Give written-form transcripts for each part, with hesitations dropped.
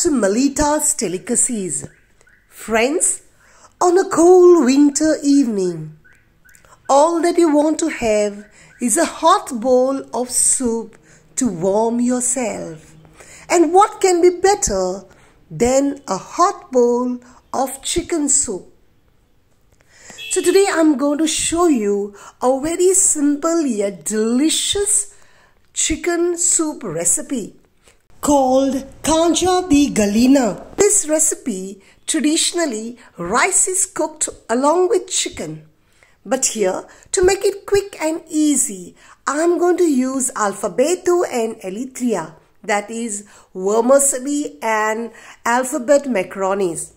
to Malita's Delicacies. Friends, on a cold winter evening, all that you want to have is a hot bowl of soup to warm yourself. And what can be better than a hot bowl of chicken soup? So today I'm going to show you a very simple yet delicious chicken soup recipe called Canja the Galinha. This recipe, traditionally, rice is cooked along with chicken. But here, to make it quick and easy, I'm going to use alfabeto and elytra, that is vermicelli and alphabet macaronis.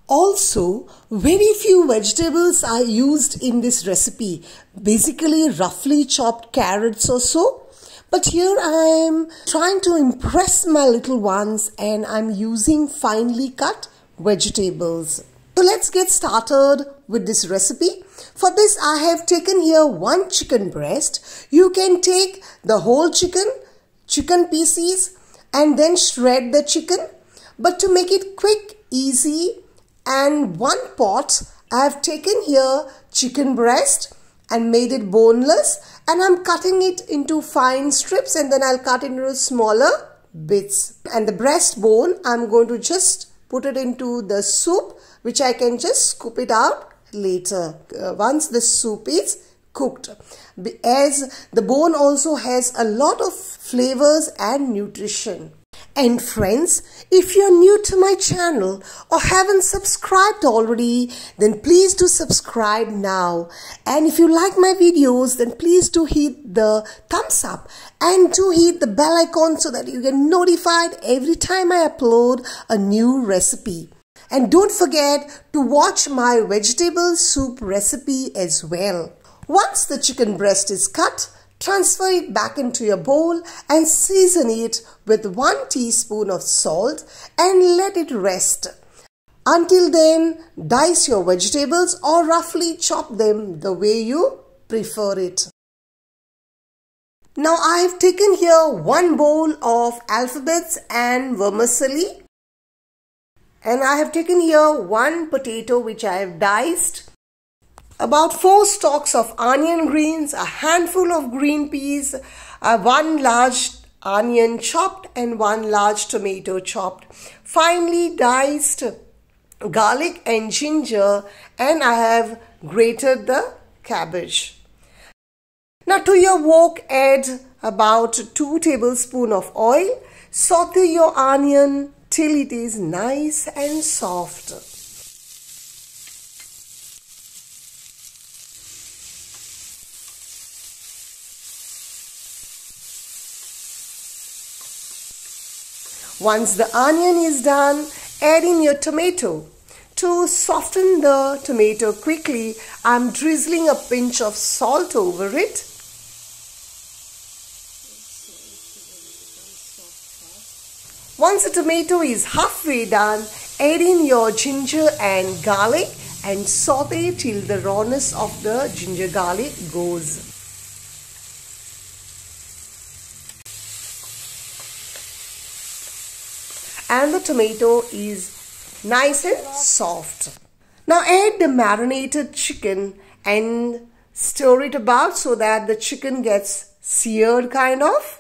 Also, very few vegetables are used in this recipe, basically roughly chopped carrots or so. But here I am trying to impress my little ones and I'm using finely cut vegetables. So let's get started with this recipe. For this I have taken here one chicken breast. You can take the whole chicken pieces and then shred the chicken. But to make it quick, easy and one pot, I have taken here chicken breast and made it boneless, and I'm cutting it into fine strips and then I'll cut it into smaller bits. And the breastbone, I'm going to just put it into the soup, which I can just scoop it out later once the soup is cooked, as the bone also has a lot of flavors and nutrition. And friends, if you're new to my channel or haven't subscribed already, then please do subscribe now. And if you like my videos, then please do hit the thumbs up and do hit the bell icon so that you get notified every time I upload a new recipe. And don't forget to watch my vegetable soup recipe as well. Once the chicken breast is cut, transfer it back into your bowl and season it with 1 teaspoon of salt and let it rest. Until then, dice your vegetables or roughly chop them the way you prefer it. Now I have taken here 1 bowl of alphabets and vermicelli, and I have taken here 1 potato which I have diced, about 4 stalks of onion greens, a handful of green peas, 1 large onion chopped and 1 large tomato chopped, finely diced garlic and ginger, and I have grated the cabbage. Now to your wok, add about 2 tablespoons of oil. Saute your onion till it is nice and soft. Once the onion is done, add in your tomato. To soften the tomato quickly, I'm drizzling a pinch of salt over it. Once the tomato is halfway done, add in your ginger and garlic and saute till the rawness of the ginger garlic goes. And the tomato is nice and soft. Now add the marinated chicken and stir it about so that the chicken gets seared kind of.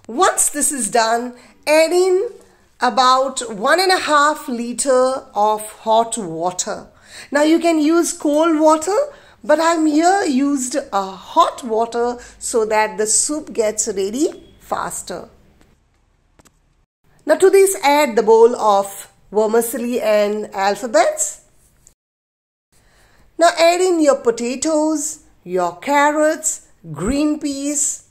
Once this is done, add in about 1.5 liters of hot water. Now you can use cold water, but I'm here used a hot water so that the soup gets ready faster. Now to this add the bowl of vermicelli and alphabets. Now add in your potatoes, your carrots, green peas,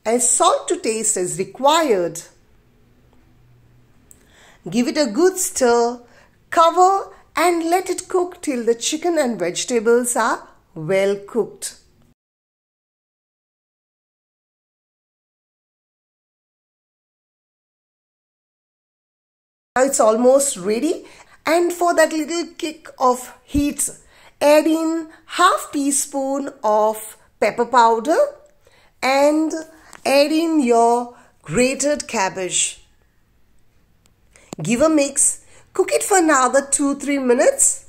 and salt to taste as required. Give it a good stir, cover and let it cook till the chicken and vegetables are well cooked. Now it's almost ready. And for that little kick of heat, add in half teaspoon of pepper powder and add in your grated cabbage. Give a mix. Cook it for another 2-3 minutes.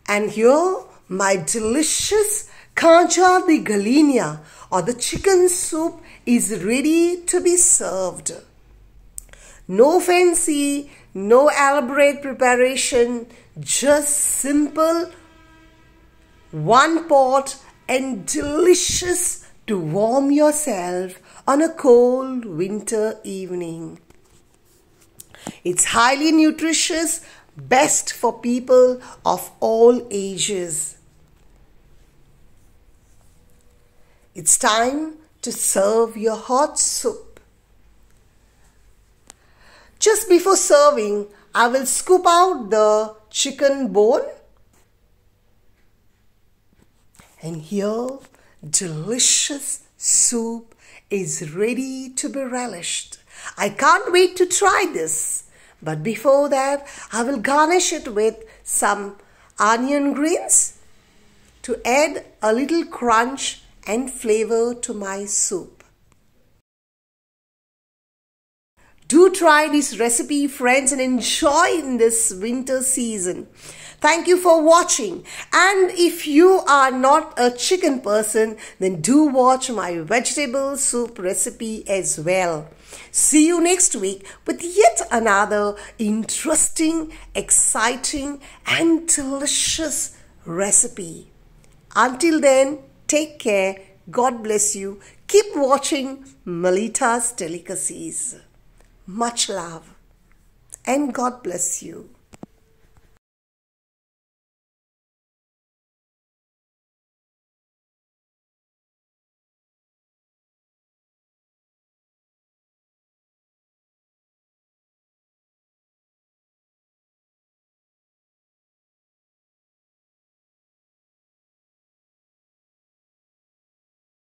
And here my delicious Canja the Galinha or the chicken soup is ready to be served. No fancy, no elaborate preparation, just simple, one pot and delicious to warm yourself on a cold winter evening. It's highly nutritious, best for people of all ages. It's time to serve your hot soup. Just before serving, I will scoop out the chicken bone. And here, delicious soup is ready to be relished. I can't wait to try this. But before that, I will garnish it with some onion greens to add a little crunch and flavor to my soup. Do try this recipe, friends, and enjoy in this winter season. Thank you for watching. And if you are not a chicken person, then do watch my vegetable soup recipe as well. See you next week with yet another interesting, exciting, and delicious recipe. Until then, take care. God bless you. Keep watching Melita's Delicacies. Much love and God bless you.